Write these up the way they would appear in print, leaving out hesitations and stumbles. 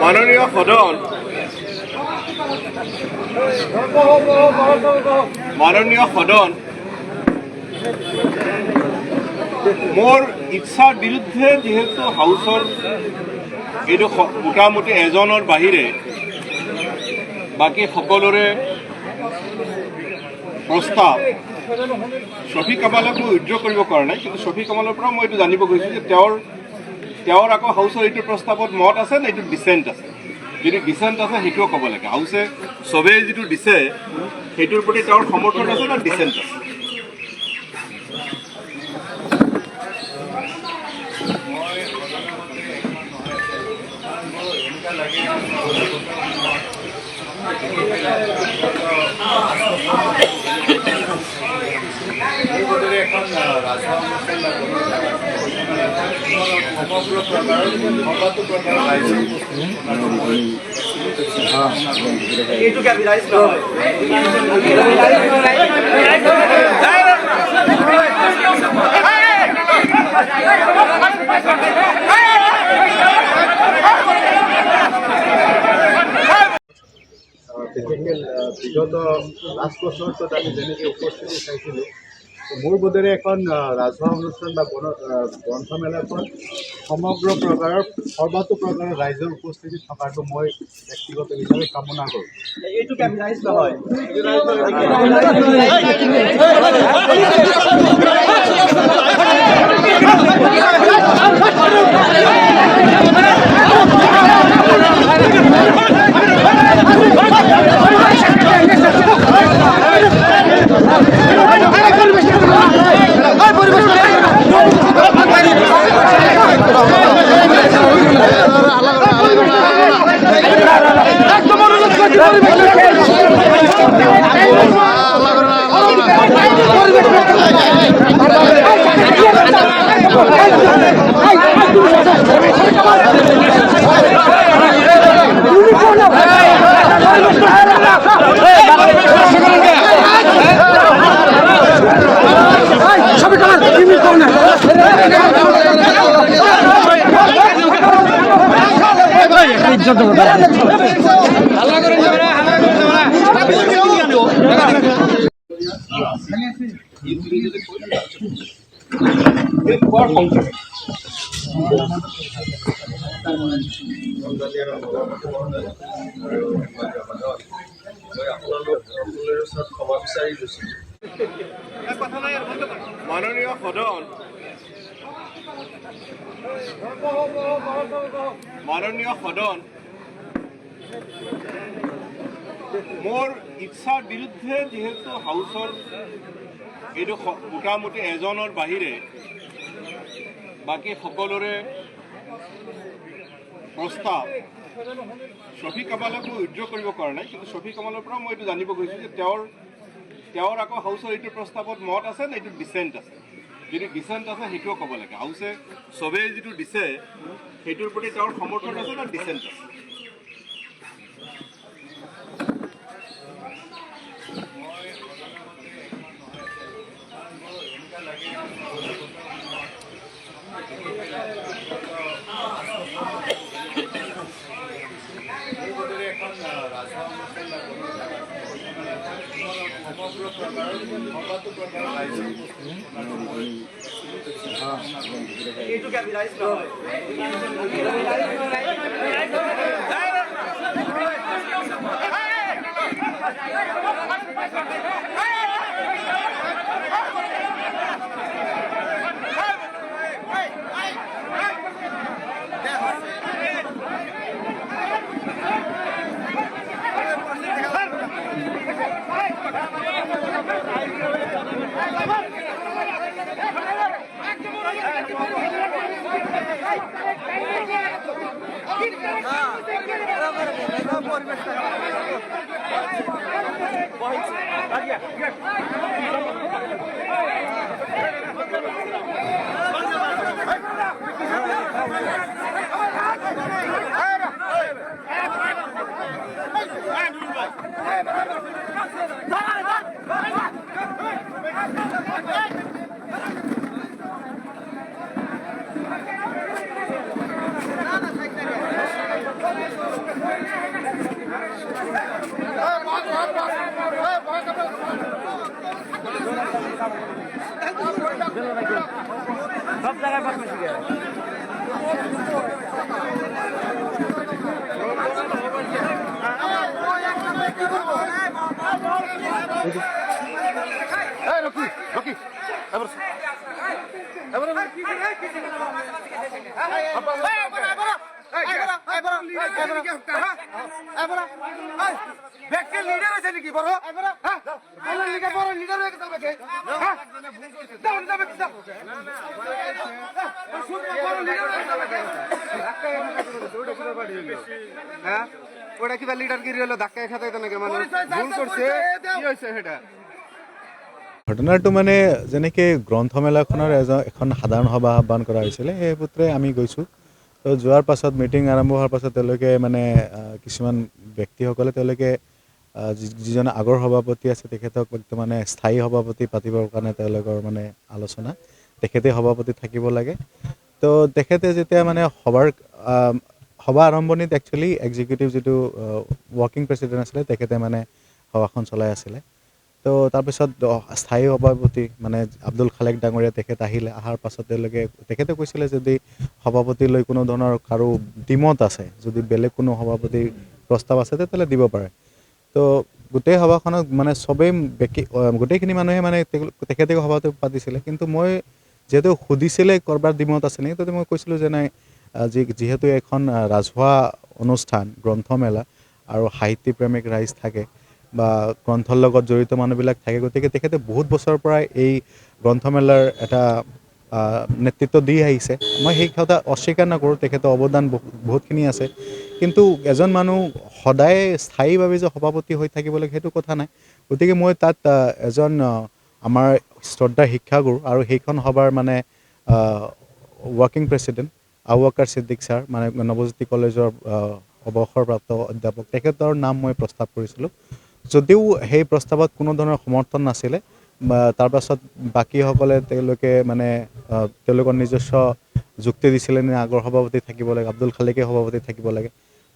মাননীয় সদন মোৰ ইচ্ছাৰ বিৰুদ্ধে যেহেতু হাউচৰ এইটো মোটামুটি এজনৰ বাহিৰে বাকী সকলোৰে প্ৰস্তাৱ শফিক কামালক মই উইথড্ৰ কৰিব পৰা নাই, কিন্তু শফিক কামালৰ পৰা মই এইটো জানিব খুজিছোঁ যে তেওঁৰ আকৌ হাউচৰ এইটো প্ৰস্তাৱত মত আছে নে এইটো ডিচেণ্ট আছে। যদি ডিচেণ্ট আছে সেইটোও ক'ব লাগে। হাউচে চবেই যিটো দিছে সেইটোৰ প্ৰতি তেওঁৰ সমৰ্থন আছে নে ডিচেণ্ট আছে। বিশেষকৈ বিগত লাষ্ট বছৰটোত আমি যেনেকৈ উপস্থিতি চাইছিলোঁ, মোৰ বোধেৰে এখন ৰাজহুৱা অনুষ্ঠান বা গ্ৰন্থমেলাখন সমগ্ৰ প্ৰকাৰৰ সৰ্বাতো প্ৰকাৰৰ ৰাইজৰ উপস্থিতি থকাটো মই ব্যক্তিগত হিচাপে কামনা কৰোঁ। মাননীয় সদন মোৰ ইচ্ছাৰ বিৰুদ্ধে যেহেতু হাউচৰ এইটো মোটামুটি এজনৰ বাহিৰে বাকী সকলোৰে প্ৰস্তাৱ শফিক কামালক মই উইথড্ৰ কৰিব পৰা নাই, কিন্তু শফিক কামালৰ পৰা মই এইটো জানিব খুজিছোঁ যে তেওঁৰ আকৌ হাউচৰ এইটো প্ৰস্তাৱত মত আছে নে এইটো ডিচেণ্ট আছে। যদি ডিচেণ্ট আছে সেইটোও ক'ব লাগে। হাউচে চবেই যিটো দিছে সেইটোৰ প্ৰতি তেওঁৰ সমৰ্থন আছে নে ডিচেণ্ট আছে। ওটা কিবা লিডারগিরি হলো ধাক্কা খাতে নাকি মানে ভুল করছে কি হয়েছে সেটা ঘটনাটো মানে যেনেকৈ গ্ৰন্থমেলাখনৰ এখন সাধাৰণ সভা আহ্বান কৰা হৈছিলে সেই সূত্ৰে আমি গৈছোঁ তো যোৱাৰ পাছত মিটিং আৰম্ভ হোৱাৰ পাছত তেওঁলোকে মানে কিছুমান ব্যক্তিসকলে তেওঁলোকে যিজন আগৰ সভাপতি আছে তেখেতক মানে স্থায়ী সভাপতি পাতিবৰ কাৰণে তেওঁলোকৰ মানে আলোচনা তেখেতে সভাপতি থাকিব লাগে তো তেখেতে যেতিয়া মানে সভা আৰম্ভণিত একচুৱেলি এক্সিকিউটিভ যিটো ৱৰ্কিং প্ৰেচিডেণ্ট আছিলে তেখেতে মানে সভাখন চলাই আছিলে তো তাৰপিছত স্থায়ী সভাপতি মানে আব্দুল খালেক ডাঙৰীয়া তেখেত আহিলে অহাৰ পাছত তেখেতে কৈছিলে যদি সভাপতিলৈ কোনো ধৰণৰ কাৰো ডিমত আছে যদি বেলেগ কোনো সভাপতিৰ প্ৰস্তাৱ আছে তেতিয়াহ'লে দিব পাৰে তো গোটেই সভাখনত মানে চবেই গোটেইখিনি মানুহে মানে তেখেতে সভাটো পাতিছিলে কিন্তু মই যিহেতু সুধিছিলে ক'ৰবাৰ ডিমত আছে নেকি তেতিয়া মই কৈছিলোঁ যে নাই যিহেতু এখন ৰাজহুৱা অনুষ্ঠান গ্ৰন্থমেলা আৰু সাহিত্যপ্ৰেমিক ৰাইজ থাকে বা গ্ৰন্থৰ লগত জড়িত মানুহবিলাক থাকে গতিকে তেখেতে বহুত বছৰৰ পৰাই এই গ্ৰন্থমেলাৰ এটা নেতৃত্ব দি আহিছে মই সেই কথা অস্বীকাৰ নকৰোঁ তেখেতৰ অৱদান বহুতখিনি আছে কিন্তু এজন মানুহ সদায় স্থায়ীভাৱে যে সভাপতি হৈ থাকিব লাগে সেইটো কথা নাই গতিকে মই তাত এজন আমাৰ শ্ৰদ্ধাৰ শিক্ষাগুৰু আৰু সেইখন সভাৰ মানে ৱৰ্কিং প্ৰেচিডেণ্ট আবুবাকাৰ ছিদ্দিক ছাৰ মানে নৱজ্যোতি কলেজৰ অৱসৰপ্ৰাপ্ত অধ্যাপক তেখেতৰ নাম মই প্ৰস্তাৱ কৰিছিলোঁ যদিও সেই প্ৰস্তাৱত কোনো ধৰণৰ সমৰ্থন নাছিলে তাৰপাছত বাকীসকলে তেওঁলোকে মানে তেওঁলোকৰ নিজস্ব যুক্তি দিছিলে নে আগৰ সভাপতি থাকিব লাগে আব্দুল খালেকে সভাপতি থাকিব লাগে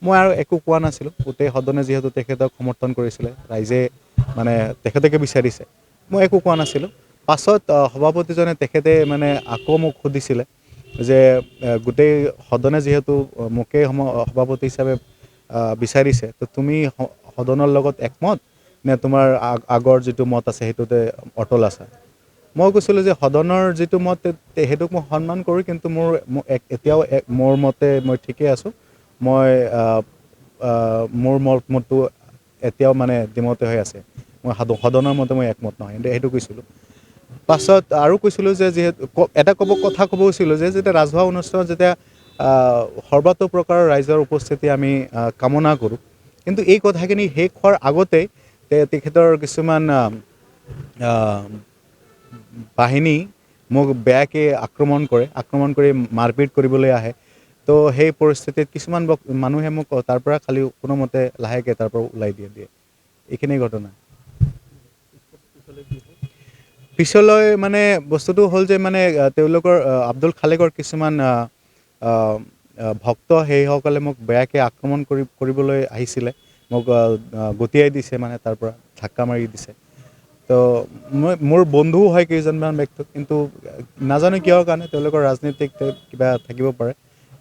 মই আৰু একো কোৱা নাছিলোঁ গোটেই সদনে যিহেতু তেখেতক সমৰ্থন কৰিছিলে ৰাইজে মানে তেখেতকে বিচাৰিছে মই একো কোৱা নাছিলোঁ পাছত সভাপতিজনে তেখেতে মানে আকৌ মোক সুধিছিলে যে গোটেই সদনে যিহেতু মোকেই সভাপতি হিচাপে বিচাৰিছে তো তুমি সদনৰ লগত একমত নে তোমাৰ আগৰ যিটো মত আছে সেইটোতে অটল আছা মই কৈছিলোঁ যে সদনৰ যিটো মত সেইটোক মই সন্মান কৰোঁ কিন্তু এতিয়াও মোৰ মতে মই ঠিকেই আছোঁ মই মোৰ মতটো এতিয়াও মানে ডিমতে হৈ আছে মই সদনৰ মতে মই একমত নহয় সেইটো কৈছিলোঁ পাছত আৰু কৈছিলোঁ যে যিহেতু এটা কথা ক'ব কৈছিলোঁ যে যেতিয়া ৰাজহুৱা অনুষ্ঠানত যেতিয়া সৰ্বাত্মক প্ৰকাৰৰ ৰাইজৰ উপস্থিতি আমি কামনা কৰোঁ কিন্তু এই কথাখিনি শেষ হোৱাৰ আগতেই তেখেতৰ কিছুমান বাহিনী মোক বেয়াকৈ আক্ৰমণ কৰি মাৰপিট কৰিবলৈ আহে তো সেই পৰিস্থিতিত কিছুমান মানুহে মোক তাৰ পৰা খালি কোনোমতে লাহেকৈ তাৰ পৰা ওলাই দিয়ে এইখিনি ঘটনা পিছলৈ মানে বস্তুটো হ'ল যে মানে তেওঁলোকৰ আব্দুল খালেকৰ কিছুমান ভক্ত সেইসকলে মোক বেয়াকৈ আক্ৰমণ কৰিবলৈ আহিছিলে মোক গতিয়াই দিছে মানে তাৰ পৰা ধাক্কা মাৰি দিছে তো মোৰ বন্ধুও হয় কেইজনমান ব্যক্তি কিন্তু নাজানো কিহৰ কাৰণে তেওঁলোকৰ ৰাজনীতিক কিবা থাকিব পাৰে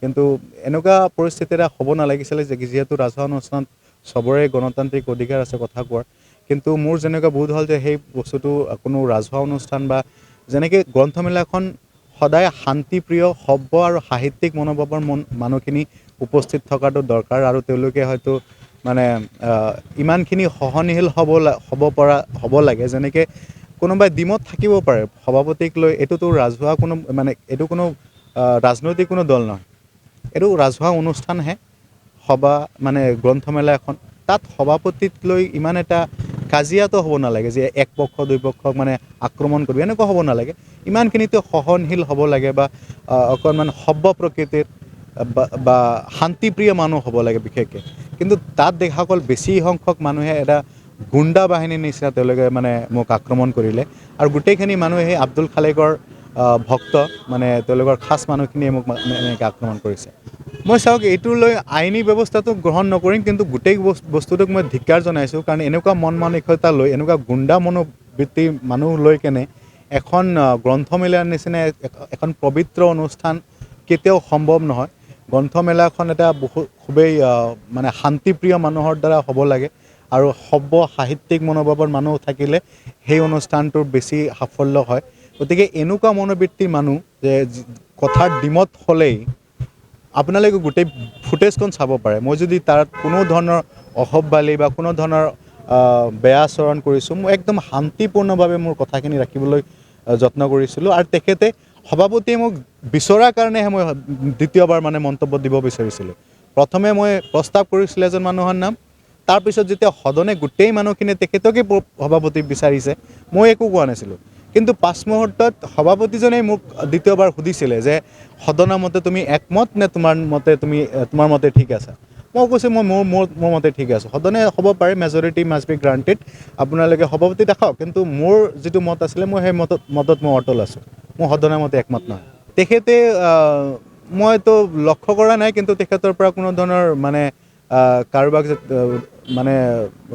কিন্তু এনেকুৱা পৰিস্থিতি এটা হ'ব নালাগিছিলে যে যিহেতু ৰাজহুৱা অনুষ্ঠানত চবৰে গণতান্ত্ৰিক অধিকাৰ আছে কথা কোৱাৰ কিন্তু মোৰ যেনেকুৱা বোধ হ'ল যে সেই বস্তুটো কোনো ৰাজহুৱা অনুষ্ঠান বা যেনেকৈ গ্ৰন্থমেলাখন সদায় শান্তিপ্ৰিয় সভ্য আৰু সাহিত্যিক মনোভাৱৰ মানুহখিনি উপস্থিত থকাটো দৰকাৰ আৰু তেওঁলোকে হয়তো মানে ইমানখিনি সহনশীল হ'ব লাগে যেনেকৈ কোনোবাই ডিমত থাকিব পাৰে সভাপতিক লৈ এইটোতো ৰাজহুৱা এইটো কোনো ৰাজনৈতিক কোনো দল নহয় এইটো ৰাজহুৱা অনুষ্ঠানহে সভা মানে গ্ৰন্থমেলা এখন তাত সভাপতিক লৈ ইমান এটা কাজিয়াটো হ'ব নালাগে যে এক পক্ষ দুই পক্ষক মানে আক্ৰমণ কৰিব এনেকুৱা হ'ব নালাগে ইমানখিনিতো সহনশীল হ'ব লাগে বা অকণমান সভ্য প্ৰকৃতিৰ বা শান্তিপ্ৰিয় মানুহ হ'ব লাগে বিশেষকৈ কিন্তু তাত দেখা গ'ল বেছি সংখ্যক মানুহে এটা গুণ্ডা বাহিনীৰ নিচিনা তেওঁলোকে মানে মোক আক্ৰমণ কৰিলে আৰু গোটেইখিনি মানুহে সেই আব্দুল খালেকৰ ভক্ত মানে তেওঁলোকৰ খাচ মানুহখিনিয়ে মোক এনেকৈ আক্ৰমণ কৰিছে মই চাওক এইটো লৈ আইনী ব্যৱস্থাটো গ্ৰহণ নকৰিম কিন্তু গোটেই বস্তুটোক মই ধিক্কাৰ জনাইছোঁ কাৰণ এনেকুৱা মন মানসিকতা লৈ এনেকুৱা গুণ্ডা মনোবৃত্তি মানুহ লৈ কেনে এখন গ্ৰন্থমেলাৰ নিচিনা এখন পবিত্ৰ অনুষ্ঠান কেতিয়াও সম্ভৱ নহয় গ্ৰন্থমেলাখন এটা খুবেই মানে শান্তিপ্ৰিয় মানুহৰ দ্বাৰা হ'ব লাগে আৰু সভ্য সাহিত্যিক মনোভাৱৰ মানুহ থাকিলে সেই অনুষ্ঠানটোৰ বেছি সাফল্য হয় গতিকে এনেকুৱা মনোবৃত্তিৰ মানুহ যে কথাৰ ডিমত হ'লেই আপোনালোকে গোটেই ফুটেজখন চাব পাৰে মই যদি তাত কোনো ধৰণৰ অসভ্যালি বা কোনো ধৰণৰ বেয়া আচৰণ কৰিছোঁ মই একদম শান্তিপূৰ্ণভাৱে মোৰ কথাখিনি ৰাখিবলৈ যত্ন কৰিছিলোঁ আৰু তেখেতে সভাপতিয়ে মোক বিচৰাৰ কাৰণেহে মই দ্বিতীয়বাৰ মানে মন্তব্য দিব বিচাৰিছিলোঁ প্ৰথমে মই প্ৰস্তাৱ কৰিছিলোঁ এজন মানুহৰ নাম তাৰপিছত যেতিয়া সদনে গোটেই মানুহখিনি তেখেতকে সভাপতি বিচাৰিছে মই একো কোৱা নাছিলোঁ কিন্তু পাঁচ মুহূৰ্তত সভাপতিজনে মোক দ্বিতীয়বাৰ সুধিছিলে যে সদনৰ মতে তুমি একমত নে তোমাৰ মতে ঠিক আছে মই কৈছোঁ মই মোৰ মতে ঠিক আছে সদনে হ'ব পাৰে মেজৰিটি মাষ্ট বি গ্ৰাণ্টেড আপোনালোকে সভাপতি দেখাওক কিন্তু মোৰ যিটো মত আছিলে মই সেই মতত মই অটল আছোঁ মোৰ সদনৰ মতে একমত নহয় তেখেতে মইতো লক্ষ্য কৰা নাই কিন্তু তেখেতৰ পৰা কোনো ধৰণৰ মানে কাৰোবাক মানে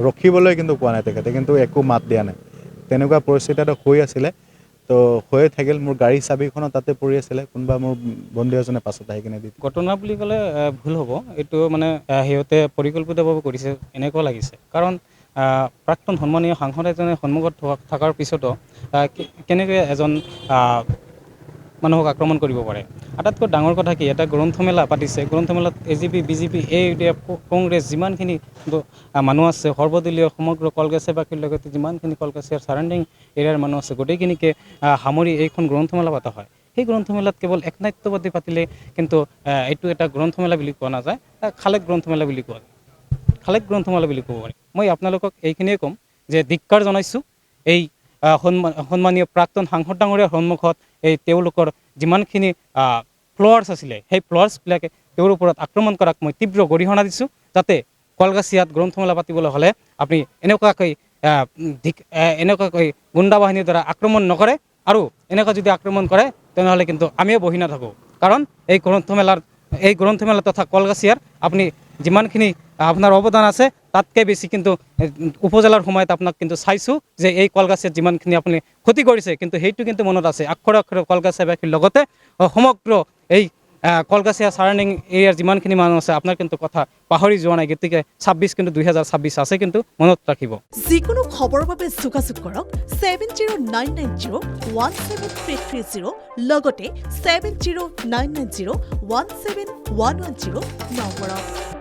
ৰখিবলৈ কিন্তু কোৱা নাই তেখেতে কিন্তু একো মাত দিয়া নাই তেনেকুৱা পৰিস্থিতি এটা হৈ আছিলে তো হৈয়ে থাকিল মোৰ গাড়ী চাবিখনো তাতে পৰি আছিলে কোনোবা মোৰ বন্ধু এজনে পাছত আহি কিনে দি ঘটনা বুলি ক'লে ভুল হ'ব এইটো মানে সিহঁতে পৰিকল্পিতভাৱে কৰিছে এনেকুৱা লাগিছে কাৰণ প্ৰাক্তন সন্মানীয় সাংসদ এজনে সন্মুখত থকাৰ পিছতো কেনেকৈ এজন মানুহক আক্ৰমণ কৰিব পাৰে আটাইতকৈ ডাঙৰ কথা কি এটা গ্ৰন্থমেলা পাতিছে গ্ৰন্থমেলাত AGP BJP কংগ্ৰেছ যিমানখিনি মানুহ আছে সৰ্বদলীয় সমগ্ৰ কলগেছিয়াবাসীৰ লগতে যিমানখিনি কলগেছিয়াৰ ছাৰাউণ্ডিং এৰিয়াৰ মানুহ আছে গোটেইখিনিকে সামৰি এইখন গ্ৰন্থমেলা পতা হয় সেই গ্ৰন্থমেলাত কেৱল একনাট্যবাদী পাতিলে কিন্তু এইটো এটা গ্ৰন্থমেলা বুলি কোৱা নাযায় খালেক গ্ৰন্থমেলা বুলি কোৱা যায় খালেক গ্ৰন্থমেলা বুলি ক'ব পাৰি মই আপোনালোকক এইখিনিয়ে ক'ম যে ধিক্কাৰ জনাইছোঁ এই সন্মানীয় প্ৰাক্তন সাংসদ ডাঙৰীয়াৰ সন্মুখত এই তেওঁলোকৰ যিমানখিনি ফ্ল'ৱাৰ্ছ আছিলে সেই ফ্ল'ৱাৰ্ছবিলাকে তেওঁৰ ওপৰত আক্ৰমণ কৰাক মই তীব্ৰ গৰিহণা দিছোঁ যাতে কলগাছিয়াত গ্ৰন্থমেলা পাতিবলৈ হ'লে আপুনি এনেকুৱাকৈ গুণ্ডা বাহিনীৰ দ্বাৰা আক্ৰমণ নকৰে আৰু এনেকুৱা যদি আক্ৰমণ কৰে তেনেহ'লে কিন্তু আমিও বহি নাথাকোঁ কাৰণ এই গ্ৰন্থমেলা তথা কলগাছিয়াৰ আপুনি যিমানখিনি আপোনাৰ অৱদান আছে তাতকৈ বেছি কিন্তু উপজেলাৰ সময়ত আপোনাক কিন্তু চাইছোঁ যে এই কলগাছিয়াত যিমানখিনি আপুনি ক্ষতি কৰিছে কিন্তু সেইটো কিন্তু মনত আছে আক্ষৰে আক্ষৰে কলগাছিয়াবাসীৰ লগতে সমগ্ৰ এই কলগাছিয়া ছাৰাউণ্ডিং এৰিয়াৰ যিমানখিনি মানুহ আছে আপোনাৰ কিন্তু কথা পাহৰি যোৱা নাই গতিকে 26 কিন্তু 2026 আছে কিন্তু মনত ৰাখিব যিকোনো খবৰৰ বাবে যোগাযোগ কৰক 7099017330 লগতে 7099017110 নম্বৰত